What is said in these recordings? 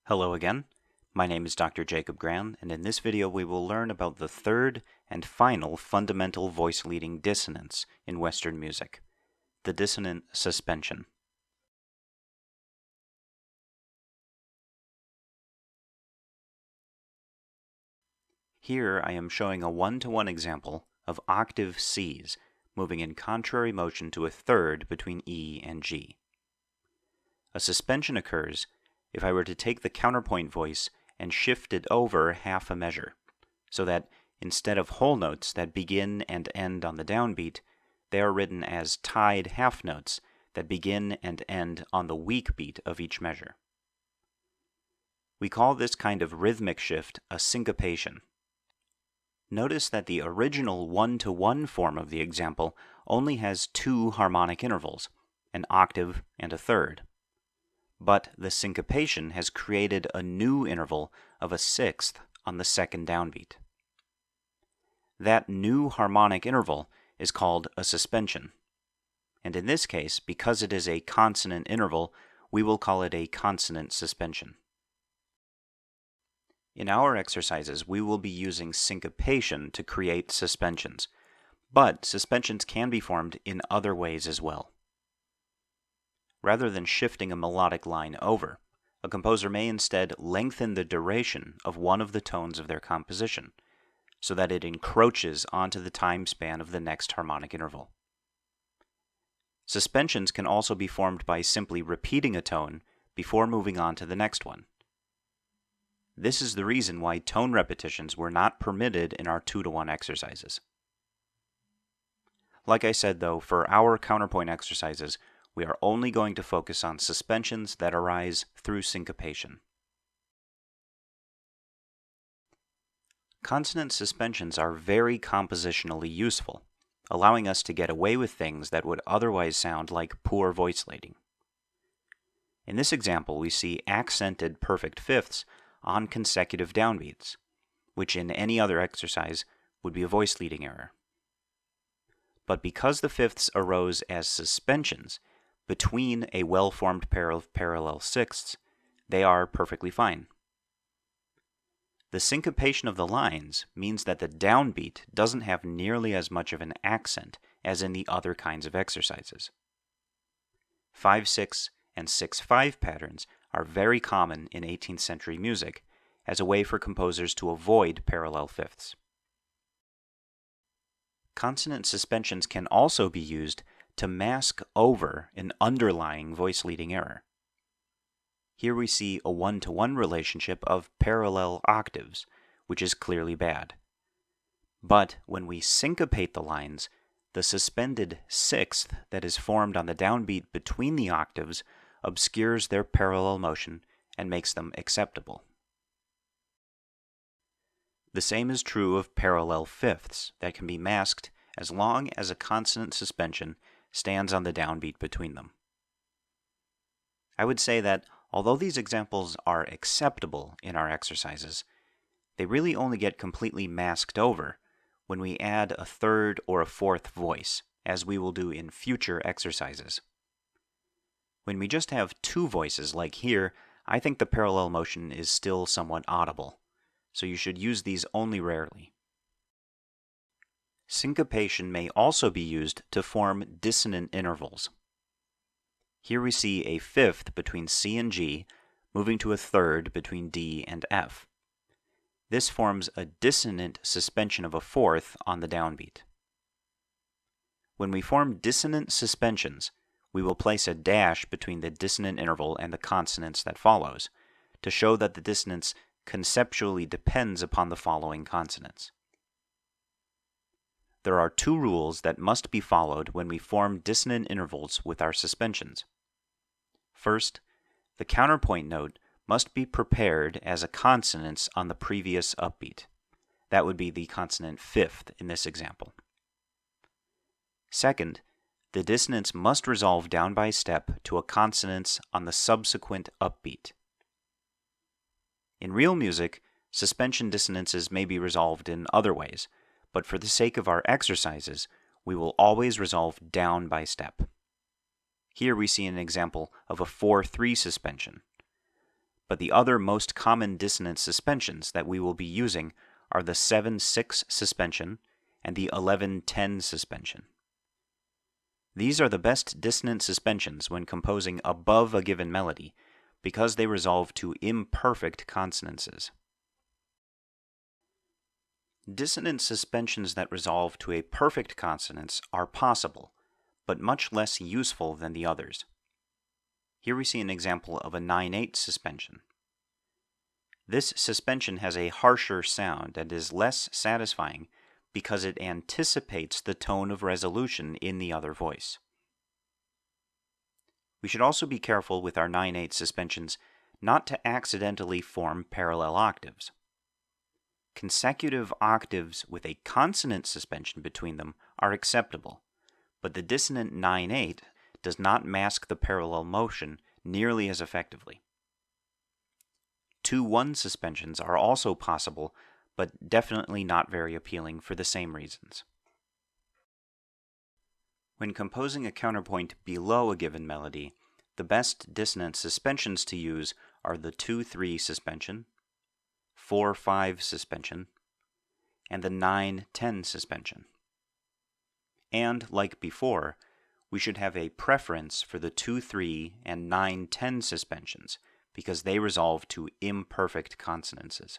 Hello again, my name is Dr. Jacob Gran, and in this video we will learn about the third and final fundamental voice-leading dissonance in Western music, the dissonant suspension. Here I am showing a one-to-one example of octave Cs moving in contrary motion to a third between E and G. A suspension occurs if I were to take the counterpoint voice and shift it over half a measure, so that instead of whole notes that begin and end on the downbeat, they are written as tied half notes that begin and end on the weak beat of each measure. We call this kind of rhythmic shift a syncopation. Notice that the original one-to-one form of the example only has two harmonic intervals, an octave and a third. But the syncopation has created a new interval of a sixth on the second downbeat. That new harmonic interval is called a suspension. And in this case, because it is a consonant interval, we will call it a consonant suspension. In our exercises, we will be using syncopation to create suspensions, but suspensions can be formed in other ways as well. Rather than shifting a melodic line over, a composer may instead lengthen the duration of one of the tones of their composition, so that it encroaches onto the time span of the next harmonic interval. Suspensions can also be formed by simply repeating a tone before moving on to the next one. This is the reason why tone repetitions were not permitted in our 2-to-1 exercises. Like I said though, for our counterpoint exercises, we are only going to focus on suspensions that arise through syncopation. Consonant suspensions are very compositionally useful, allowing us to get away with things that would otherwise sound like poor voice leading. In this example, we see accented perfect fifths on consecutive downbeats, which in any other exercise would be a voice leading error. But because the fifths arose as suspensions between a well-formed pair of parallel sixths, they are perfectly fine. The syncopation of the lines means that the downbeat doesn't have nearly as much of an accent as in the other kinds of exercises. 5-6 and 6-5 patterns are very common in 18th century music as a way for composers to avoid parallel fifths. Consonant suspensions can also be used to mask over an underlying voice leading error. Here we see a one-to-one relationship of parallel octaves, which is clearly bad. But when we syncopate the lines, the suspended sixth that is formed on the downbeat between the octaves obscures their parallel motion and makes them acceptable. The same is true of parallel fifths that can be masked as long as a consonant suspension stands on the downbeat between them. I would say that although these examples are acceptable in our exercises, they really only get completely masked over when we add a third or a fourth voice, as we will do in future exercises. When we just have two voices like here, I think the parallel motion is still somewhat audible, so you should use these only rarely. Syncopation may also be used to form dissonant intervals. Here we see a fifth between C and G, moving to a third between D and F. This forms a dissonant suspension of a fourth on the downbeat. When we form dissonant suspensions, we will place a dash between the dissonant interval and the consonance that follows, to show that the dissonance conceptually depends upon the following consonants. There are two rules that must be followed when we form dissonant intervals with our suspensions. First, the counterpoint note must be prepared as a consonance on the previous upbeat. That would be the consonant fifth in this example. Second, the dissonance must resolve down by step to a consonance on the subsequent upbeat. In real music, suspension dissonances may be resolved in other ways, but for the sake of our exercises, we will always resolve down by step. Here we see an example of a 4-3 suspension. but the other most common dissonant suspensions that we will be using are the 7-6 suspension and the 11-10 suspension. These are the best dissonant suspensions when composing above a given melody because they resolve to imperfect consonances. Dissonant suspensions that resolve to a perfect consonance are possible, but much less useful than the others. Here we see an example of a 9-8 suspension. This suspension has a harsher sound and is less satisfying because it anticipates the tone of resolution in the other voice. We should also be careful with our 9-8 suspensions not to accidentally form parallel octaves. Consecutive octaves with a consonant suspension between them are acceptable, but the dissonant 9-8 does not mask the parallel motion nearly as effectively. 2-1 suspensions are also possible, but definitely not very appealing for the same reasons. When composing a counterpoint below a given melody, the best dissonant suspensions to use are the 2-3 suspension, 4-5 suspension, and the 9-10 suspension. And, like before, we should have a preference for the 2-3 and 9-10 suspensions because they resolve to imperfect consonances.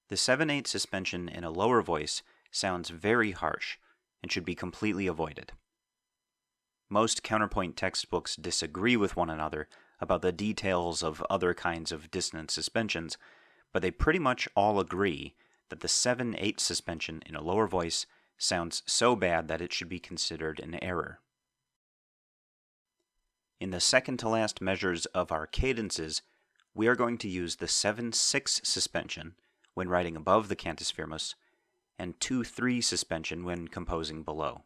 The 7-8 suspension in a lower voice sounds very harsh and should be completely avoided. Most counterpoint textbooks disagree with one another about the details of other kinds of dissonant suspensions, but they pretty much all agree that the 7-8 suspension in a lower voice sounds so bad that it should be considered an error. In the second to last measures of our cadences, we are going to use the 7-6 suspension when writing above the Cantus Firmus, and 2-3 suspension when composing below.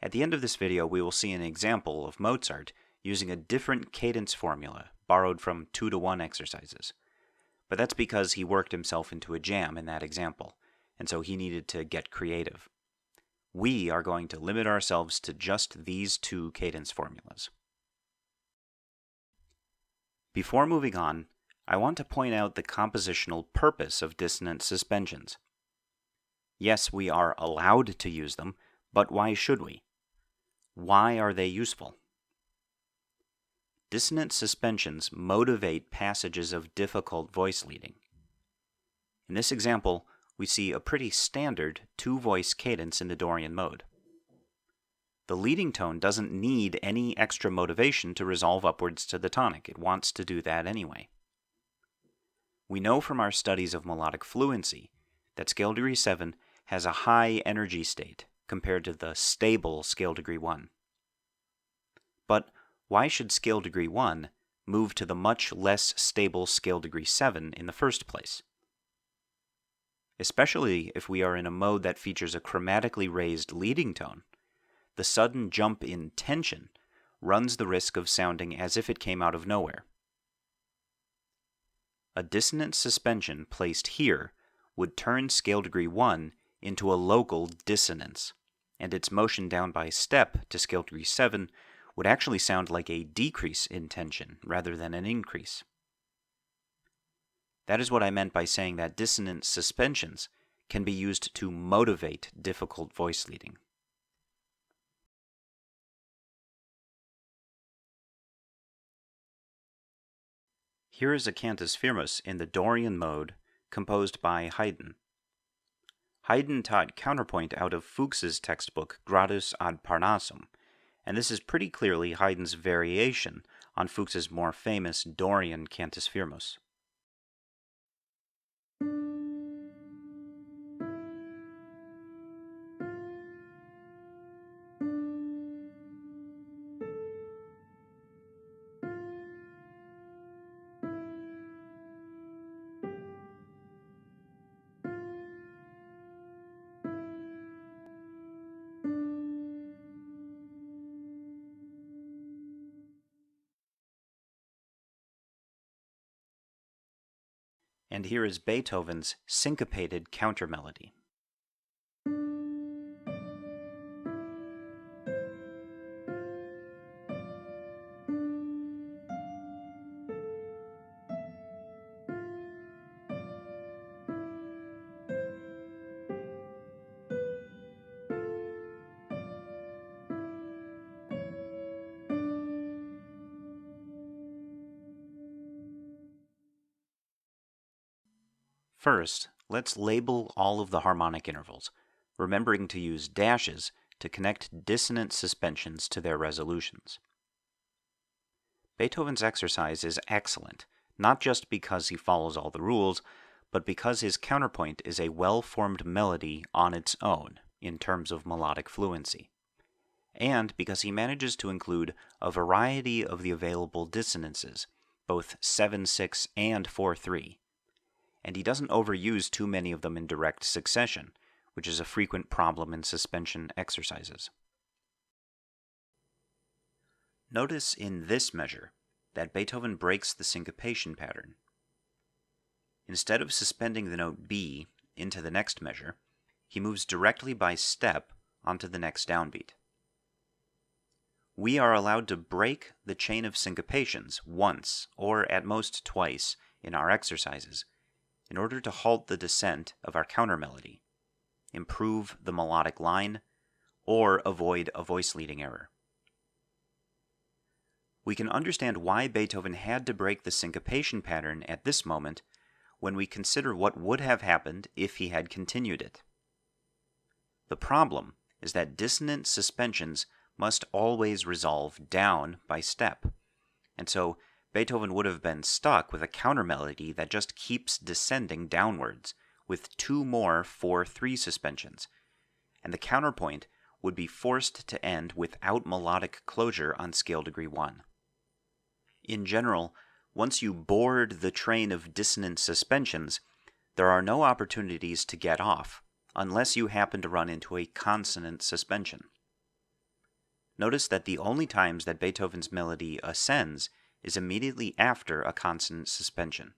At the end of this video, we will see an example of Mozart using a different cadence formula borrowed from 2-1 exercises. But that's because he worked himself into a jam in that example, and so he needed to get creative. We are going to limit ourselves to just these two cadence formulas. Before moving on, I want to point out the compositional purpose of dissonant suspensions. Yes, we are allowed to use them, but why should we? Why are they useful? Dissonant suspensions motivate passages of difficult voice leading. In this example, we see a pretty standard two-voice cadence in the Dorian mode. The leading tone doesn't need any extra motivation to resolve upwards to the tonic. It wants to do that anyway. We know from our studies of melodic fluency that scale degree 7 has a high energy state compared to the stable scale degree 1. But why should scale degree 1 move to the much less stable scale degree 7 in the first place? Especially if we are in a mode that features a chromatically raised leading tone, the sudden jump in tension runs the risk of sounding as if it came out of nowhere. A dissonant suspension placed here would turn scale degree 1 into a local dissonance, and its motion down by step to scale degree 7 would actually sound like a decrease in tension rather than an increase. That is what I meant by saying that dissonant suspensions can be used to motivate difficult voice leading. Here is a Cantus Firmus in the Dorian mode, composed by Haydn. Haydn taught counterpoint out of Fuchs's textbook Gradus ad Parnassum, and this is pretty clearly Haydn's variation on Fuchs's more famous Dorian Cantus Firmus. And here is Beethoven's syncopated countermelody. First, let's label all of the harmonic intervals, remembering to use dashes to connect dissonant suspensions to their resolutions. Beethoven's exercise is excellent, not just because he follows all the rules, but because his counterpoint is a well-formed melody on its own in terms of melodic fluency, and because he manages to include a variety of the available dissonances, both 7/6 and 4/3, and he doesn't overuse too many of them in direct succession, which is a frequent problem in suspension exercises. Notice in this measure that Beethoven breaks the syncopation pattern. Instead of suspending the note B into the next measure, he moves directly by step onto the next downbeat. We are allowed to break the chain of syncopations once, or at most twice, in our exercises, in order to halt the descent of our countermelody, improve the melodic line, or avoid a voice leading error. We can understand why Beethoven had to break the syncopation pattern at this moment when we consider what would have happened if he had continued it. The problem is that dissonant suspensions must always resolve down by step, and so Beethoven would have been stuck with a countermelody that just keeps descending downwards with two more 4/3 suspensions, and the counterpoint would be forced to end without melodic closure on scale degree 1. In general, once you board the train of dissonant suspensions, there are no opportunities to get off, unless you happen to run into a consonant suspension. Notice that the only times that Beethoven's melody ascends is immediately after a consonant suspension.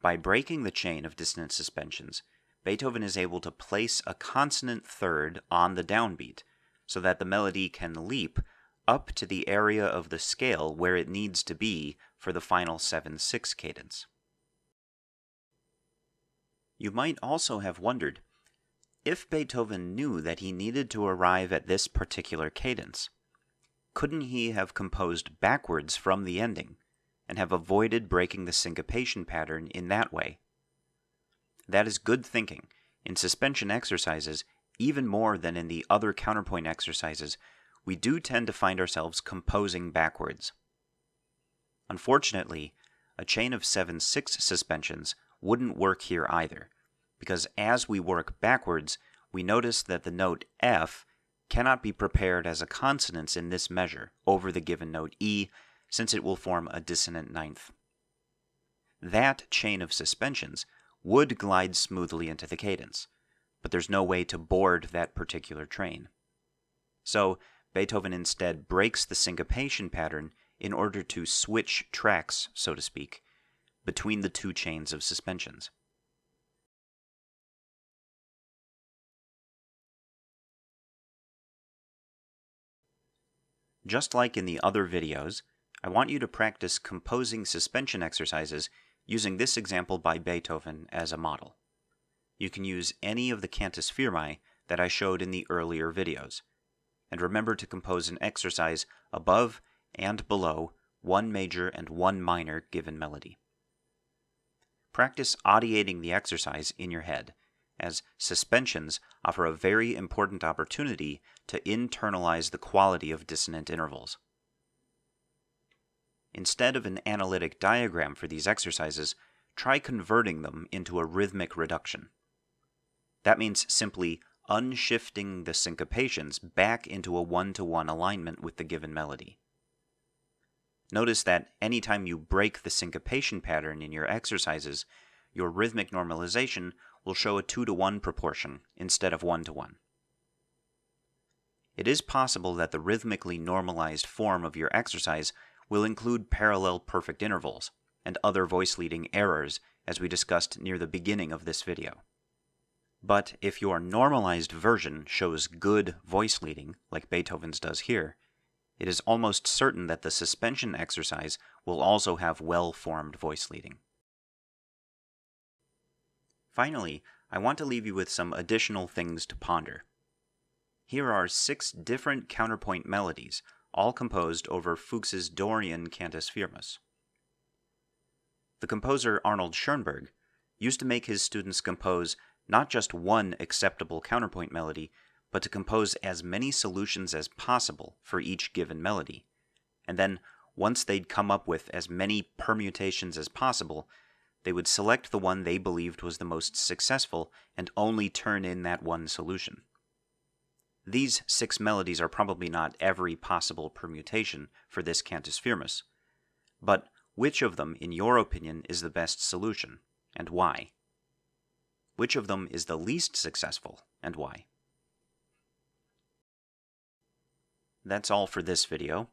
By breaking the chain of dissonant suspensions, Beethoven is able to place a consonant third on the downbeat, so that the melody can leap up to the area of the scale where it needs to be for the final 7/6 cadence. You might also have wondered, if Beethoven knew that he needed to arrive at this particular cadence, couldn't he have composed backwards from the ending and have avoided breaking the syncopation pattern in that way? That is good thinking. In suspension exercises, even more than in the other counterpoint exercises, we do tend to find ourselves composing backwards. Unfortunately, a chain of 7/6 suspensions wouldn't work here either, because as we work backwards, we notice that the note F cannot be prepared as a consonance in this measure over the given note E, since it will form a dissonant ninth. That chain of suspensions would glide smoothly into the cadence, but there's no way to board that particular train. So Beethoven instead breaks the syncopation pattern in order to switch tracks, so to speak, between the two chains of suspensions. Just like in the other videos, I want you to practice composing suspension exercises using this example by Beethoven as a model. You can use any of the Cantus Firmi that I showed in the earlier videos, and remember to compose an exercise above and below one major and one minor given melody. Practice audiating the exercise in your head, as suspensions offer a very important opportunity to internalize the quality of dissonant intervals. Instead of an analytic diagram for these exercises, try converting them into a rhythmic reduction. That means simply unshifting the syncopations back into a one-to-one alignment with the given melody. Notice that anytime you break the syncopation pattern in your exercises, your rhythmic normalization will show a 2-to-1 proportion instead of 1-to-1. It is possible that the rhythmically normalized form of your exercise will include parallel perfect intervals and other voice leading errors, as we discussed near the beginning of this video. But if your normalized version shows good voice leading, like Beethoven's does here, it is almost certain that the suspension exercise will also have well-formed voice leading. Finally, I want to leave you with some additional things to ponder. Here are 6 different counterpoint melodies, all composed over Fuchs's Dorian Cantus Firmus. The composer Arnold Schoenberg used to make his students compose not just one acceptable counterpoint melody, but to compose as many solutions as possible for each given melody. And then, once they'd come up with as many permutations as possible, they would select the one they believed was the most successful and only turn in that one solution. These 6 melodies are probably not every possible permutation for this Cantus Firmus, but which of them, in your opinion, is the best solution, and why? Which of them is the least successful, and why? That's all for this video.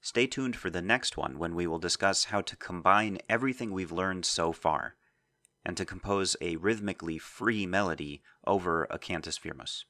Stay tuned for the next one when we will discuss how to combine everything we've learned so far, and to compose a rhythmically free melody over a Cantus Firmus.